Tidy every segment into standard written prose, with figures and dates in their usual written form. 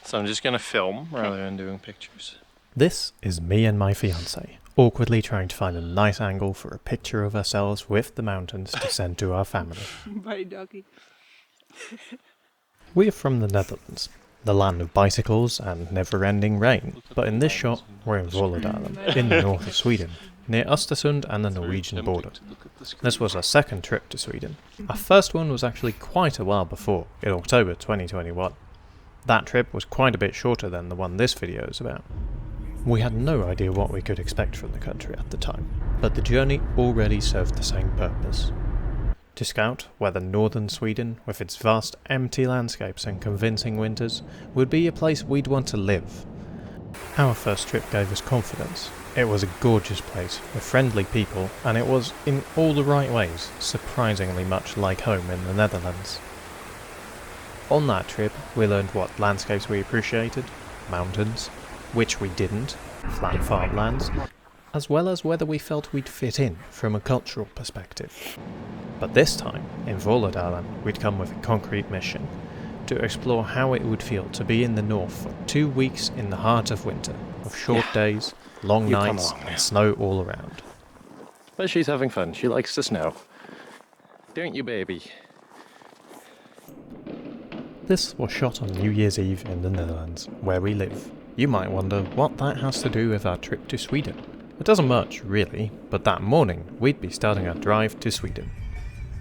So I'm just going to film rather than doing pictures. This is me and my fiancé, awkwardly trying to find a nice angle for a picture of ourselves with the mountains to send to our family. Bye, doggy. We are from the Netherlands, the land of bicycles and never-ending rain, but in this shot we're in Vålådalen, in the north of Sweden, near Östersund and the Norwegian border. This was our second trip to Sweden. Our first one was actually quite a while before, in October 2021. That trip was quite a bit shorter than the one this video is about. We had no idea what we could expect from the country at the time, but the journey already served the same purpose. To scout whether northern Sweden, with its vast empty landscapes and convincing winters, would be a place we'd want to live. Our first trip gave us confidence. It was a gorgeous place, with friendly people, and it was, in all the right ways, surprisingly much like home in the Netherlands. On that trip, we learned what landscapes we appreciated, mountains, which we didn't, flat farmlands, as well as whether we felt we'd fit in from a cultural perspective. But this time, in Vålådalen, we'd come with a concrete mission, to explore how it would feel to be in the north for 2 weeks in the heart of winter, with short days, long nights, and snow all around. But she's having fun, she likes the snow. Don't you, baby? This was shot on New Year's Eve in the Netherlands, where we live. You might wonder what that has to do with our trip to Sweden. It doesn't much, really, but that morning we'd be starting our drive to Sweden.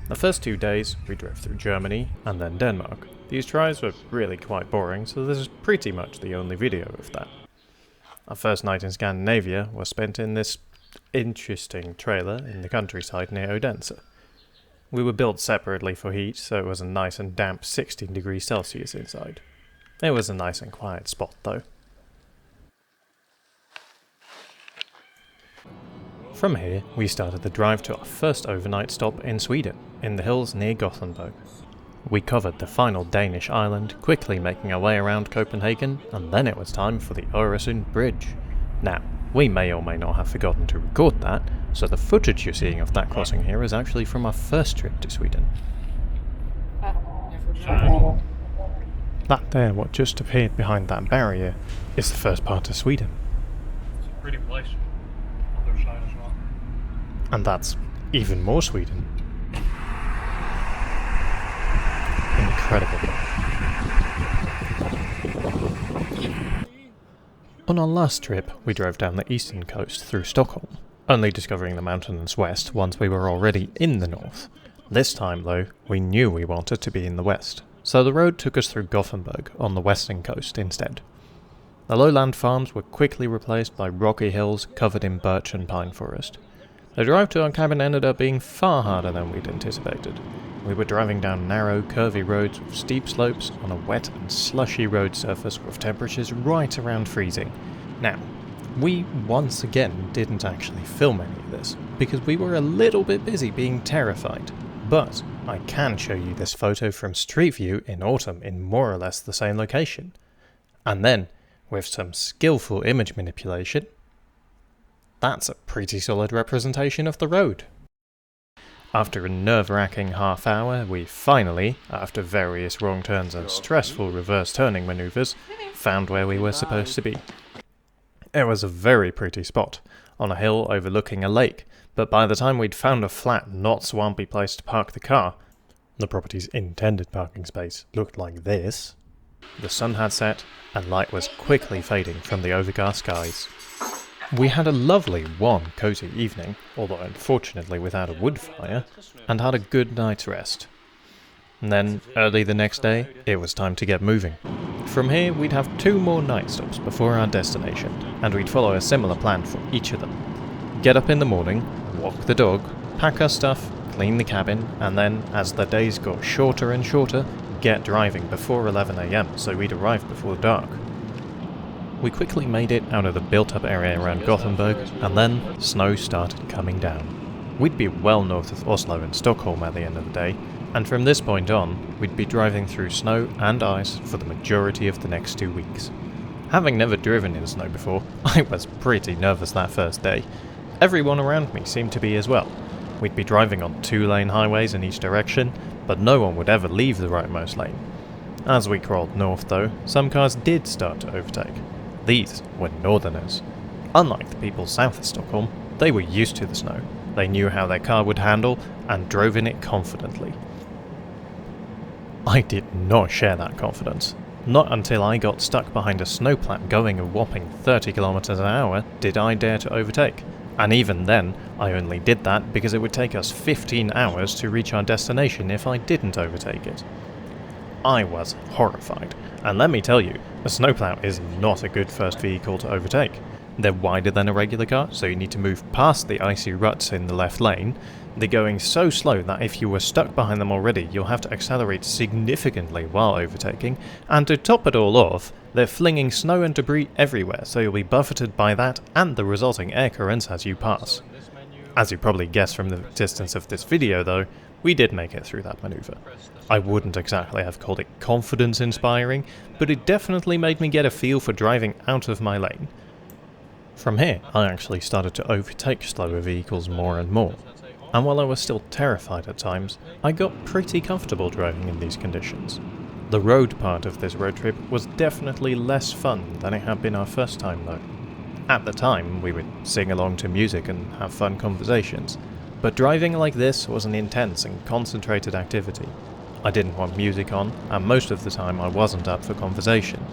The first 2 days we drove through Germany and then Denmark. These drives were really quite boring, so this is pretty much the only video of that. Our first night in Scandinavia was spent in this interesting trailer in the countryside near Odense. We were built separately for heat, so it was a nice and damp 16 degrees Celsius inside. It was a nice and quiet spot though. From here, we started the drive to our first overnight stop in Sweden, in the hills near Gothenburg. We covered the final Danish island, quickly making our way around Copenhagen, and then it was time for the Öresund Bridge. Now, we may or may not have forgotten to record that, so the footage you're seeing of that crossing here is actually from our first trip to Sweden. That there, what just appeared behind that barrier, is the first part of Sweden. It's a pretty place. Other side as well. And that's even more Sweden. Incredible. On our last trip, we drove down the eastern coast through Stockholm, only discovering the mountains west once we were already in the north. This time, though, we knew we wanted to be in the west, so the road took us through Gothenburg on the western coast instead. The lowland farms were quickly replaced by rocky hills covered in birch and pine forest. The drive to our cabin ended up being far harder than we'd anticipated. We were driving down narrow, curvy roads with steep slopes on a wet and slushy road surface with temperatures right around freezing. Now, we once again didn't actually film any of this, because we were a little bit busy being terrified. But I can show you this photo from Street View in autumn in more or less the same location. And then, with some skillful image manipulation, that's a pretty solid representation of the road. After a nerve-wracking half hour, we finally, after various wrong turns and stressful reverse turning maneuvers, found where we were supposed to be. It was a very pretty spot, on a hill overlooking a lake, but by the time we'd found a flat, not swampy place to park the car, the property's intended parking space looked like this. The sun had set, and light was quickly fading from the overcast skies. We had a lovely, warm, cosy evening, although unfortunately without a wood fire, and had a good night's rest. And then, early the next day, it was time to get moving. From here, we'd have 2 more night stops before our destination, and we'd follow a similar plan for each of them. Get up in the morning, walk the dog, pack our stuff, clean the cabin, and then, as the days got shorter and shorter, get driving before 11 AM so we'd arrive before dark. We quickly made it out of the built-up area around Gothenburg, and then snow started coming down. We'd be well north of Oslo and Stockholm at the end of the day, and from this point on, we'd be driving through snow and ice for the majority of the next 2 weeks. Having never driven in snow before, I was pretty nervous that first day. Everyone around me seemed to be as well. We'd be driving on 2-lane highways in each direction, but no one would ever leave the rightmost lane. As we crawled north though, some cars did start to overtake. These were northerners. Unlike the people south of Stockholm, they were used to the snow. They knew how their car would handle and drove in it confidently. I did not share that confidence. Not until I got stuck behind a snowplow going a whopping 30 kilometers an hour did I dare to overtake. And even then, I only did that because it would take us 15 hours to reach our destination if I didn't overtake it. I was horrified, and let me tell you, a snowplow is not a good first vehicle to overtake. They're wider than a regular car, so you need to move past the icy ruts in the left lane. They're going so slow that if you were stuck behind them already, you'll have to accelerate significantly while overtaking, and to top it all off, they're flinging snow and debris everywhere, so you'll be buffeted by that and the resulting air currents as you pass. As you probably guessed from the distance of this video though, we did make it through that maneuver. I wouldn't exactly have called it confidence inspiring, but it definitely made me get a feel for driving out of my lane. From here, I actually started to overtake slower vehicles more and more, and while I was still terrified at times, I got pretty comfortable driving in these conditions. The road part of this road trip was definitely less fun than it had been our first time though. At the time, we would sing along to music and have fun conversations, but driving like this was an intense and concentrated activity. I didn't want music on, and most of the time I wasn't up for conversation.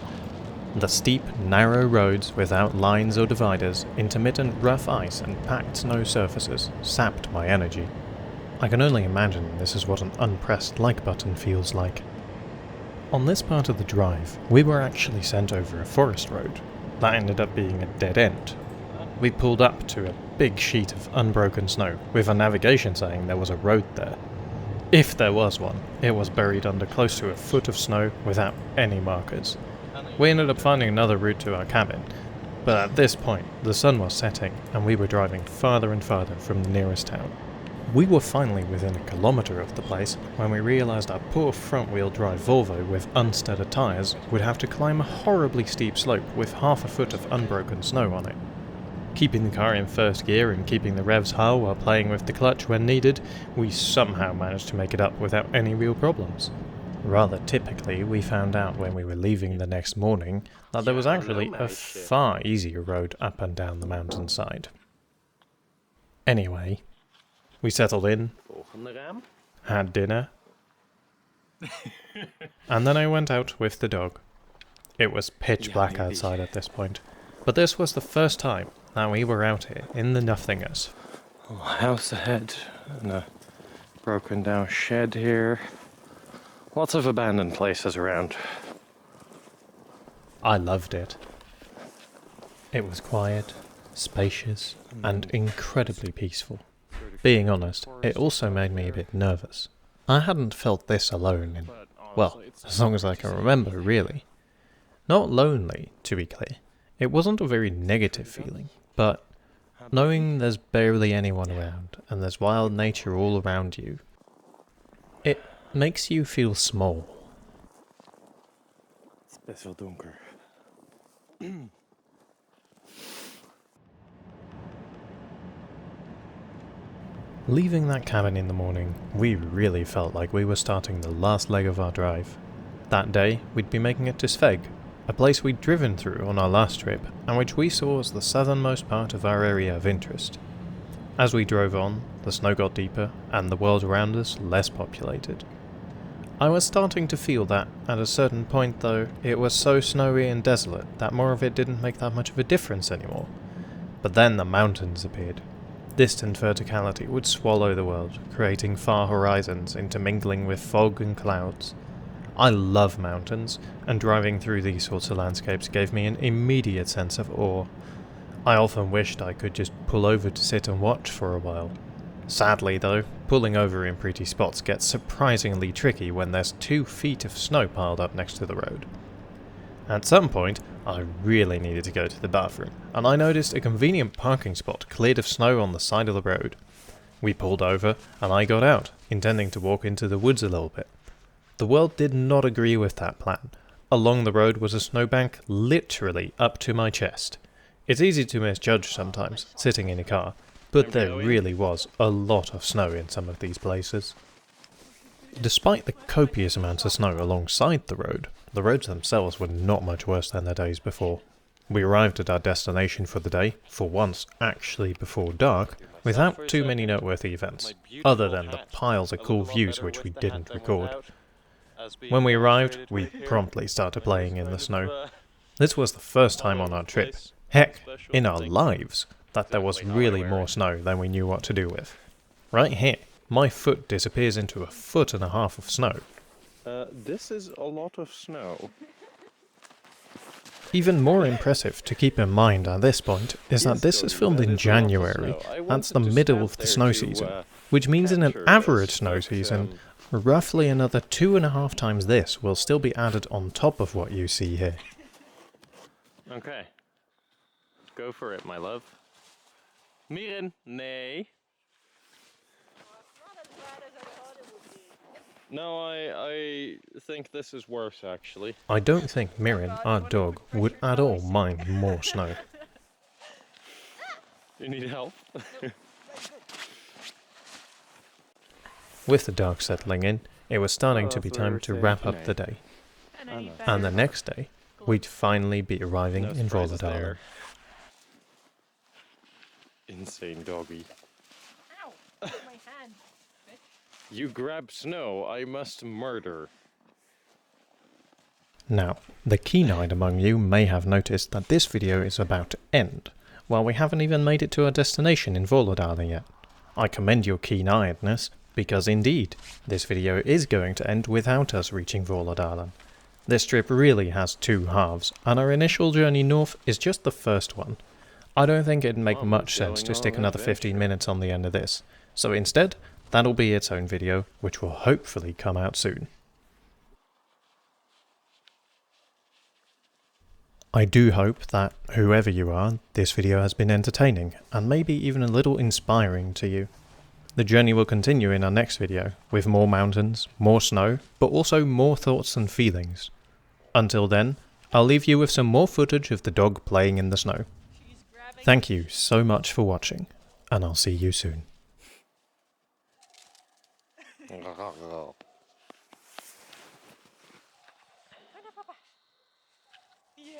The steep, narrow roads without lines or dividers, intermittent rough ice and packed snow surfaces sapped my energy. I can only imagine this is what an unpressed like button feels like. On this part of the drive, we were actually sent over a forest road. That ended up being a dead end. We pulled up to a big sheet of unbroken snow, with a navigation saying there was a road there. If there was one, it was buried under close to a foot of snow without any markers. We ended up finding another route to our cabin, but at this point the sun was setting and we were driving farther and farther from the nearest town. We were finally within a kilometre of the place when we realised our poor front-wheel drive Volvo with unstudded tyres would have to climb a horribly steep slope with half a foot of unbroken snow on it. Keeping the car in first gear and keeping the revs high while playing with the clutch when needed, we somehow managed to make it up without any real problems. Rather typically, we found out when we were leaving the next morning that there was actually a far easier road up and down the mountainside. Anyway, we settled in, had dinner, and then I went out with the dog. It was pitch black outside at this point, but this was the first time that we were out here in the nothingness. A house ahead, and a broken down shed here. Lots of abandoned places around. I loved it. It was quiet, spacious, and incredibly peaceful. Being honest, it also made me a bit nervous. I hadn't felt this alone in, well, as long as I can remember, really. Not lonely, to be clear. It wasn't a very negative feeling, but knowing there's barely anyone around and there's wild nature all around you, it makes you feel small. It's best wel donker. Leaving that cabin in the morning, we really felt like we were starting the last leg of our drive. That day, we'd be making it to Sveg, a place we'd driven through on our last trip, and which we saw as the southernmost part of our area of interest. As we drove on, the snow got deeper, and the world around us less populated. I was starting to feel that, at a certain point though, it was so snowy and desolate that more of it didn't make that much of a difference anymore. But then the mountains appeared. Distant verticality would swallow the world, creating far horizons intermingling with fog and clouds. I love mountains, and driving through these sorts of landscapes gave me an immediate sense of awe. I often wished I could just pull over to sit and watch for a while. Sadly though, pulling over in pretty spots gets surprisingly tricky when there's 2 feet of snow piled up next to the road. At some point, I really needed to go to the bathroom, and I noticed a convenient parking spot cleared of snow on the side of the road. We pulled over, and I got out, intending to walk into the woods a little bit. The world did not agree with that plan. Along the road was a snowbank literally up to my chest. It's easy to misjudge sometimes, sitting in a car, but there really was a lot of snow in some of these places. Despite the copious amounts of snow alongside the roads themselves were not much worse than the days before. We arrived at our destination for the day, for once actually before dark, without too many noteworthy events, other than the piles of cool views which we didn't record. When we arrived, we promptly started playing in the snow. This was the first time on our trip, heck, in our lives, that there was really more snow than we knew what to do with. Right here, my foot disappears into 1.5 feet of snow. This is a lot of snow. Even more impressive to keep in mind at this point is that this is filmed in January. That's the middle of the snow season, which means in an average snow season, roughly another 2.5 times this will still be added on top of what you see here. Okay. Go for it, my love. Miren, nee. No, I think this is worse, actually. I don't think Mirin, our dog, would at all mind more snow. You need help? With the dark settling in, it was starting to be time to wrap up the day. And the next day, we'd finally be arriving in Volendalen. Insane doggy. Ow! My hand. You grab snow, I must murder. Now, the keen-eyed among you may have noticed that this video is about to end, while we haven't even made it to our destination in Volendalen yet. I commend your keen-eyedness, because indeed, this video is going to end without us reaching Volendalen. This trip really has two halves, and our initial journey north is just the first one. I don't think it'd make much sense to stick another 15 minutes on the end of this, so instead, that'll be its own video, which will hopefully come out soon. I do hope that, whoever you are, this video has been entertaining, and maybe even a little inspiring to you. The journey will continue in our next video, with more mountains, more snow, but also more thoughts and feelings. Until then, I'll leave you with some more footage of the dog playing in the snow. Thank you so much for watching, and I'll see you soon. Yeah.